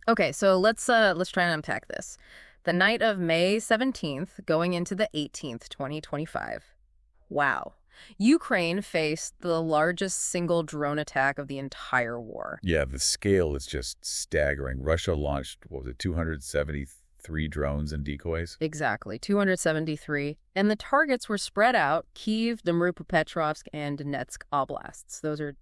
Okay, so let's try and unpack this. The night of May 17th, going into the 18th, 2025. Wow. Ukraine faced the largest single drone attack of the entire war. Yeah, the scale is just staggering. Russia launched, what was it, 273 drones and decoys? Exactly, 273. And the targets were spread out: Kyiv, Dnipropetrovsk, and Donetsk oblasts. Those are,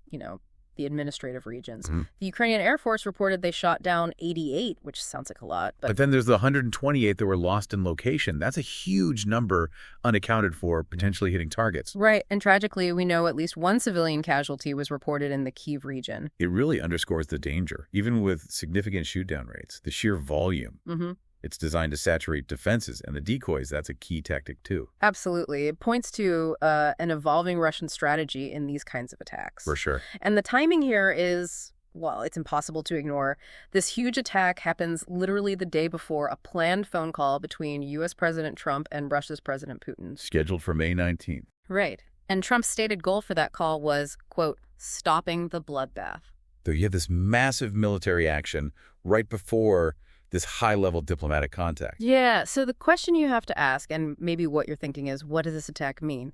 the administrative regions. Mhm. The Ukrainian Air Force reported they shot down 88, which sounds like a lot. But then there's the 128 that were lost in location. That's a huge number unaccounted for, potentially hitting targets. Right, and tragically, we know at least one civilian casualty was reported in the Kyiv region. It really underscores the danger, even with significant shoot-down rates, the sheer volume. Mm-hmm. It's designed to saturate defenses, and the decoys, that's a key tactic too. Absolutely. It points to an evolving Russian strategy in these kinds of attacks. For sure. And the timing here is, well, it's impossible to ignore. This huge attack happens literally the day before a planned phone call between U.S. President Trump and Russia's President Putin. Scheduled for May 19th. Right. And Trump's stated goal for that call was, quote, stopping the bloodbath. So you have this massive military action right before this high-level diplomatic contact. Yeah, so the question you have to ask, and maybe what you're thinking is, what does this attack mean?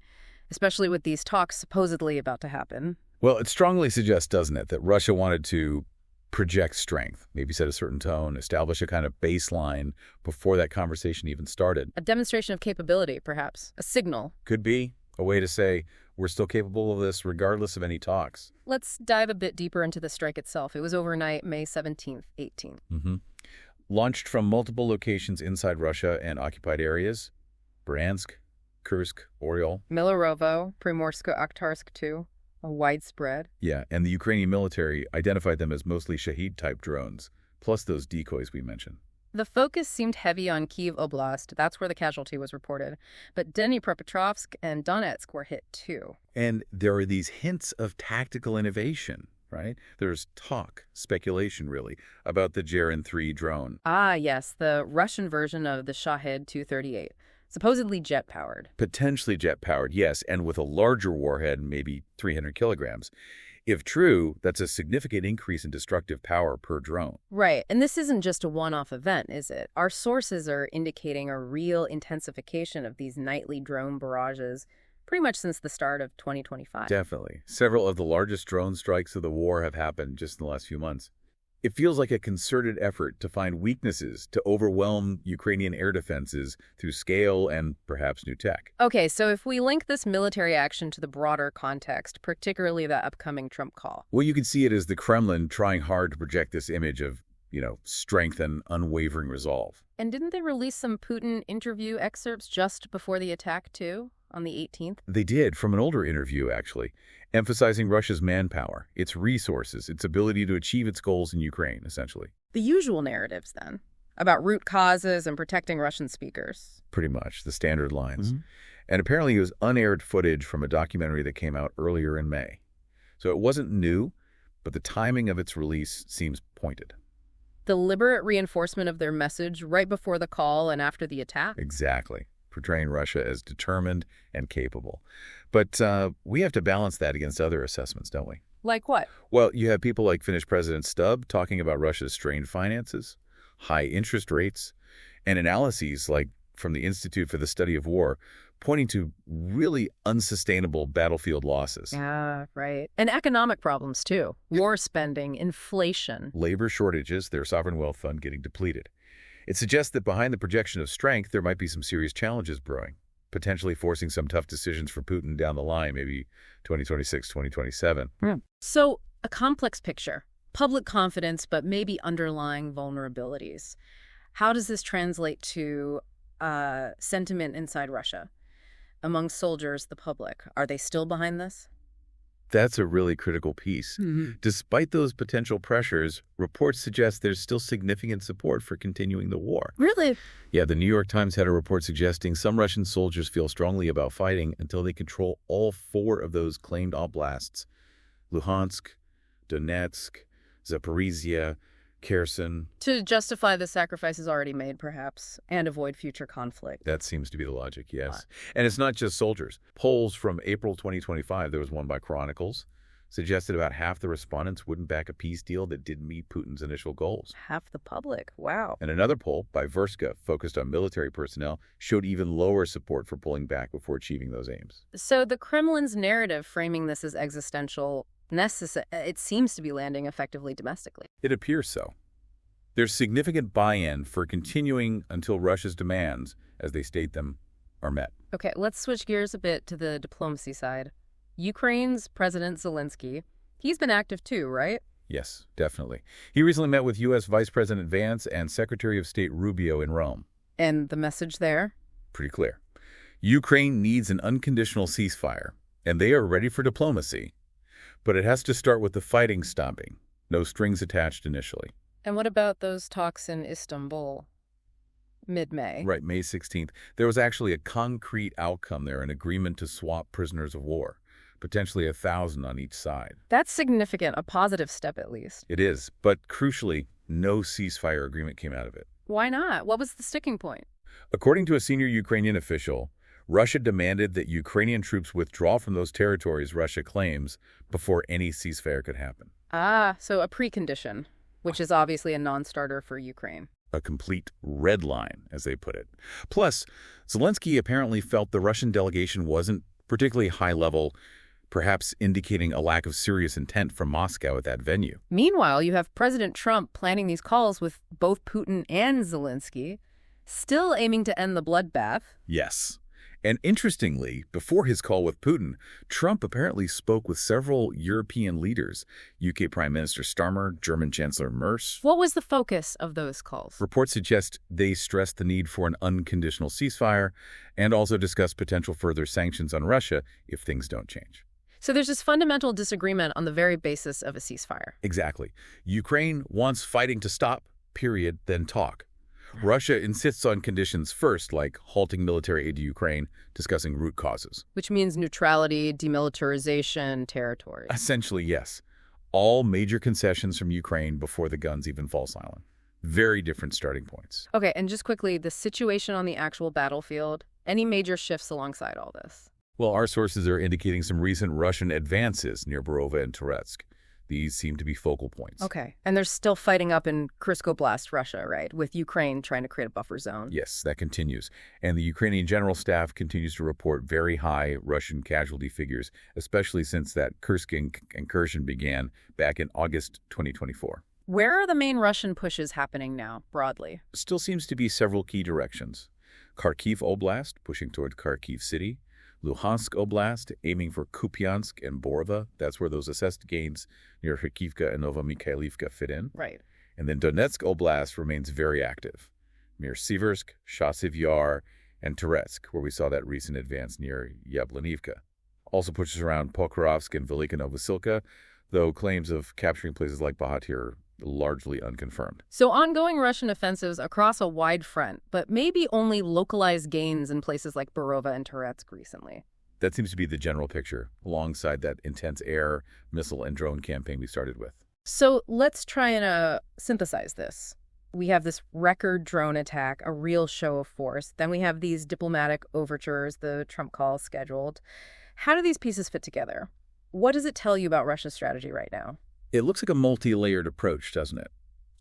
Especially with these talks supposedly about to happen. Well, it strongly suggests, doesn't it, that Russia wanted to project strength, maybe set a certain tone, establish a kind of baseline before that conversation even started. A demonstration of capability, perhaps. A signal. Could be a way to say, we're still capable of this regardless of any talks. Let's dive a bit deeper into the strike itself. It was overnight, May 17th, 18th. Mm-hmm. Launched from multiple locations inside Russia and occupied areas, Bryansk, Kursk, Oryol. Milorovo, Primorsko-Akhtarsk too, a widespread. Yeah, and the Ukrainian military identified them as mostly Shahid-type drones, plus those decoys we mentioned. The focus seemed heavy on Kyiv Oblast. That's where the casualty was reported. But Dnipropetrovsk and Donetsk were hit too. And there are these hints of tactical innovation, right? There's talk, speculation really, about the Gerin 3 drone. Ah, yes, the Russian version of the Shahed 238. Supposedly jet-powered. Potentially jet-powered, yes, and with a larger warhead, maybe 300 kilograms. If true, that's a significant increase in destructive power per drone. Right, and this isn't just a one-off event, is it? Our sources are indicating a real intensification of these nightly drone barrages pretty much since the start of 2025. Definitely. Several of the largest drone strikes of the war have happened just in the last few months. It feels like a concerted effort to find weaknesses to overwhelm Ukrainian air defenses through scale and perhaps new tech. Okay, so if we link this military action to the broader context, particularly the upcoming Trump call. Well, you can see it as the Kremlin trying hard to project this image of, strength and unwavering resolve. And didn't they release some Putin interview excerpts just before the attack, too, on the 18th? They did, from an older interview, actually, emphasizing Russia's manpower, its resources, its ability to achieve its goals in Ukraine, essentially. The usual narratives, then, about root causes and protecting Russian speakers. Pretty much, the standard lines. And apparently it was unaired footage from a documentary that came out earlier in May. So it wasn't new, but the timing of its release seems pointed. Deliberate reinforcement of their message right before the call and after the attack? Exactly. Portraying Russia as determined and capable. But we have to balance that against other assessments, don't we? Like what? Well, you have people like Finnish President Stubb talking about Russia's strained finances, high interest rates, and analyses like from the Institute for the Study of War pointing to really unsustainable battlefield losses. Yeah, right. And economic problems, too. War spending, inflation. Labor shortages, their sovereign wealth fund getting depleted. It suggests that behind the projection of strength, there might be some serious challenges brewing, potentially forcing some tough decisions for Putin down the line, maybe 2026, 2027. So, a complex picture. Public confidence, but maybe underlying vulnerabilities. How does this translate to sentiment inside Russia? Among soldiers, the public, are they still behind this? That's a really critical piece. Despite those potential pressures, reports suggest there's still significant support for continuing the war. Really? Yeah, the New York Times had a report suggesting some Russian soldiers feel strongly about fighting until they control all 4 of those claimed oblasts: Luhansk, Donetsk, Zaporizhia, Kherson. To justify the sacrifices already made, perhaps, and avoid future conflict. That seems to be the logic, yes. And it's not just soldiers. Polls from April 2025, there was one by Chronicles, suggested about half the respondents wouldn't back a peace deal that didn't meet Putin's initial goals. Half the public. Wow. And another poll by Verska, focused on military personnel, showed even lower support for pulling back before achieving those aims. So the Kremlin's narrative framing this as existential, it seems to be landing effectively domestically. It appears so. There's significant buy-in for continuing until Russia's demands, as they state them, are met. Okay, let's switch gears a bit to the diplomacy side. Ukraine's President Zelensky, he's been active too, right? Yes, definitely. He recently met with U.S. Vice President Vance and Secretary of State Rubio in Rome. And the message there? Pretty clear. Ukraine needs an unconditional ceasefire, and they are ready for diplomacy. But it has to start with the fighting stopping. No strings attached initially. And what about those talks in Istanbul? Mid-May. Right, May 16th. There was actually a concrete outcome there, an agreement to swap prisoners of war, potentially 1,000 on each side. That's significant, a positive step at least. It is, but crucially, no ceasefire agreement came out of it. Why not? What was the sticking point? According to a senior Ukrainian official, Russia demanded that Ukrainian troops withdraw from those territories Russia claims before any ceasefire could happen. Ah, so a precondition, which is obviously a non-starter for Ukraine. A complete red line, as they put it. Plus, Zelensky apparently felt the Russian delegation wasn't particularly high level, perhaps indicating a lack of serious intent from Moscow at that venue. Meanwhile, you have President Trump planning these calls with both Putin and Zelensky, still aiming to end the bloodbath. Yes. And interestingly, before his call with Putin, Trump apparently spoke with several European leaders, UK Prime Minister Starmer, German Chancellor Merz. What was the focus of those calls? Reports suggest they stressed the need for an unconditional ceasefire and also discussed potential further sanctions on Russia if things don't change. So there's this fundamental disagreement on the very basis of a ceasefire. Exactly. Ukraine wants fighting to stop, period, then talk. Russia insists on conditions first, like halting military aid to Ukraine, discussing root causes. Which means neutrality, demilitarization, territory. Essentially, yes. All major concessions from Ukraine before the guns even fall silent. Very different starting points. Okay, and just quickly, the situation on the actual battlefield, any major shifts alongside all this? Well, our sources are indicating some recent Russian advances near Borova and Donetsk. These seem to be focal points. Okay. And they're still fighting up in Kursk Oblast, Russia, right? With Ukraine trying to create a buffer zone. Yes, that continues. And the Ukrainian General Staff continues to report very high Russian casualty figures, especially since that Kursk incursion began back in August 2024. Where are the main Russian pushes happening now, broadly? Still seems to be several key directions. Kharkiv Oblast, pushing toward Kharkiv City. Luhansk Oblast, aiming for Kupiansk and Borova. That's where those assessed gains near Kharkivka and Novomikhailivka fit in. Right. And then Donetsk Oblast remains very active. Near Siversk, Chasiv Yar, and Toretsk, where we saw that recent advance near Yablanivka. Also pushes around Pokrovsk and Velika Novosilka, though claims of capturing places like Bahatir are largely unconfirmed. So ongoing Russian offensives across a wide front, but maybe only localized gains in places like Borova and Toretsk recently. That seems to be the general picture, alongside that intense air, missile, and drone campaign we started with. So let's try and synthesize this. We have this record drone attack, a real show of force. Then we have these diplomatic overtures, the Trump call scheduled. How do these pieces fit together? What does it tell you about Russia's strategy right now? It looks like a multi-layered approach, doesn't it?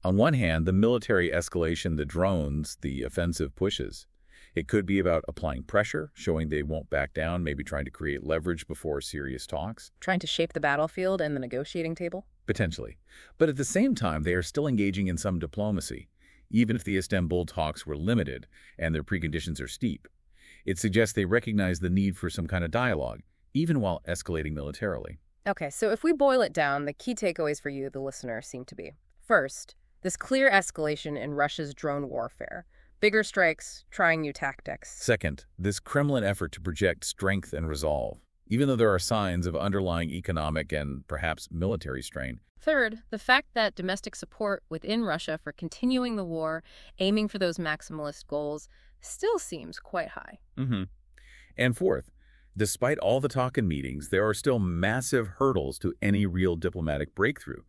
On one hand, the military escalation, the drones, the offensive pushes. It could be about applying pressure, showing they won't back down, maybe trying to create leverage before serious talks. Trying to shape the battlefield and the negotiating table? Potentially. But at the same time, they are still engaging in some diplomacy, even if the Istanbul talks were limited and their preconditions are steep. It suggests they recognize the need for some kind of dialogue, even while escalating militarily. Okay, so if we boil it down, the key takeaways for you, the listener, seem to be, first, this clear escalation in Russia's drone warfare, bigger strikes, trying new tactics. Second, this Kremlin effort to project strength and resolve, even though there are signs of underlying economic and perhaps military strain. Third, the fact that domestic support within Russia for continuing the war, aiming for those maximalist goals, still seems quite high. And fourth, despite all the talk and meetings, there are still massive hurdles to any real diplomatic breakthrough,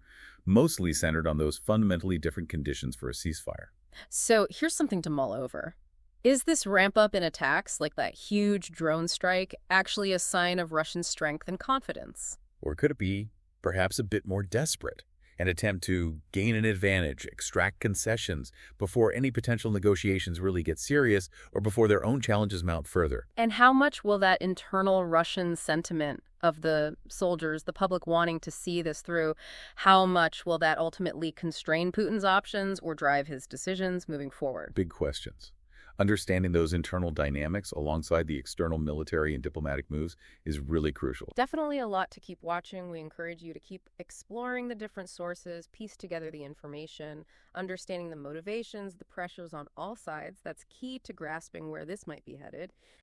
mostly centered on those fundamentally different conditions for a ceasefire. So here's something to mull over. Is this ramp up in attacks, like that huge drone strike, actually a sign of Russian strength and confidence? Or could it be perhaps a bit more desperate, and attempt to gain an advantage, extract concessions before any potential negotiations really get serious or before their own challenges mount further. And how much will that internal Russian sentiment of the soldiers, the public wanting to see this through, how much will that ultimately constrain Putin's options or drive his decisions moving forward? Big questions. Understanding those internal dynamics alongside the external military and diplomatic moves is really crucial. Definitely a lot to keep watching. We encourage you to keep exploring the different sources, piece together the information, understanding the motivations, the pressures on all sides. That's key to grasping where this might be headed.